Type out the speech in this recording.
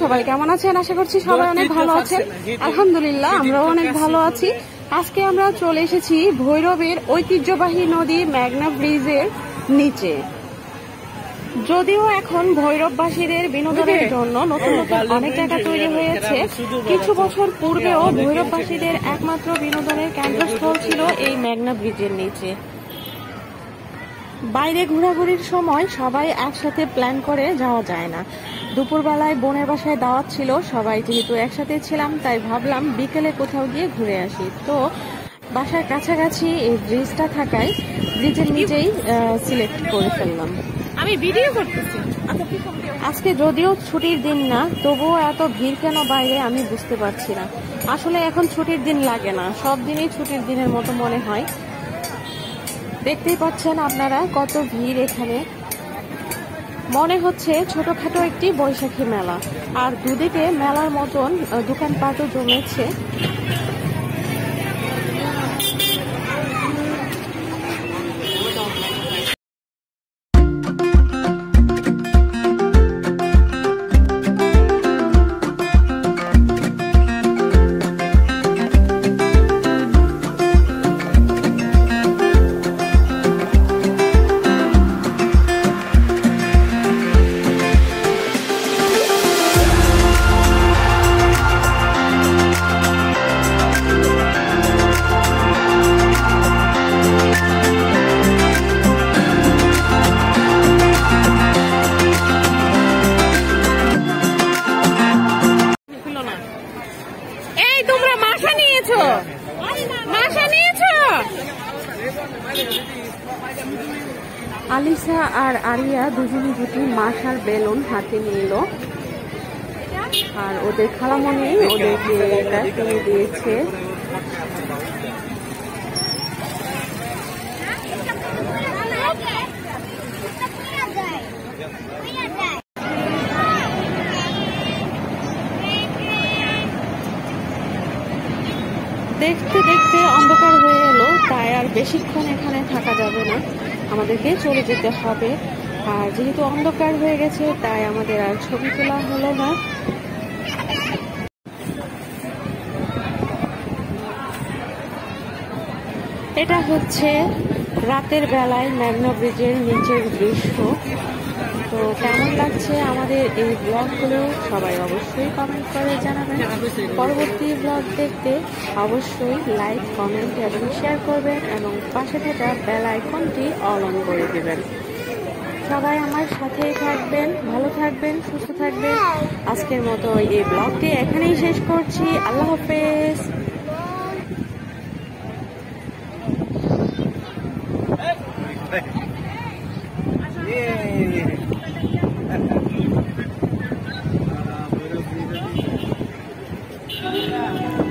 সবাই কেমন আছেন? আশা করছি সবাই অনেক ভালো আছেন। আলহামদুলিল্লাহ আমরাও অনেক ভালো আছি। আজকে আমরা চলে এসেছি ভৈরবের ঐতিহ্যবাহী নদী মেঘনা ব্রিজের নিচে। যদিও এখন ভৈরববাসীদের বিনোদনের জন্য নতুন নতুন অনেক জায়গা তৈরি হয়েছে, কিছু বছর পূর্বেও ভৈরববাসীদের একমাত্র বিনোদনের কেন্দ্রস্থল ছিল এই মেঘনা ব্রিজের নিচে। বাইরে ঘোরাঘুরির সময় সবাই একসাথে প্ল্যান করে যাওয়া যায় না। দুপুরবেলায় বোনের বাসায় দাওয়াত ছিল, সবাই যেহেতু একসাথে ছিলাম তাই ভাবলাম বিকেলে কোথাও গিয়ে ঘুরে আসি। তো বাসার কাছাকাছি এই ব্রিজটা থাকায় ব্রিজের নিচেই সিলেক্ট করে ফেললাম। আমি ভিডিও করতেছি। আজকে যদিও ছুটির দিন না, তবুও এত ভিড় কেন বাইরে আমি বুঝতে পারছি না। আসলে এখন ছুটির দিন লাগে না, সব দিনই ছুটির দিনের মতো মনে হয়। দেখতেই পাচ্ছেন আপনারা কত ভিড় এখানে। মনে হচ্ছে ছোটখাটো একটি বৈশাখী মেলা, আর দুদিকে মেলার মতন দোকানপাটও জমেছে। আলিসা আর আরিয়া দুজনে দুটি মাশার বেলুন হাতে নিল, আর ওদের খালামণি ওদেরকে এটা কিনে দিয়েছে। দেখতে দেখতে অন্ধকার হয়ে এলো, তাই আর বেশিক্ষণ এখানে থাকা যাবে না, আমাদেরকে চলে যেতে হবে। আর যেহেতু অন্ধকার হয়ে গেছে তাই আমাদের আর ছবি তোলা হলো না। এটা হচ্ছে রাতের বেলায় মেঘনা ব্রিজের নিচের দৃশ্য। তো কেমন লাগছে আমাদের এই ব্লগগুলো সবাই অবশ্যই কমেন্ট করে জানাবেন। পরবর্তী ব্লগ দেখতে অবশ্যই লাইক, কমেন্ট এবং শেয়ার করবেন, এবং পাশে থাকা বেল আইকনটি অল অন করে দেবেন। সবাই আমার সাথেই থাকবেন, ভালো থাকবেন, সুস্থ থাকবেন। আজকের মতো এই ব্লগটি এখানেই শেষ করছি। আল্লাহ হাফেজ। Yeah.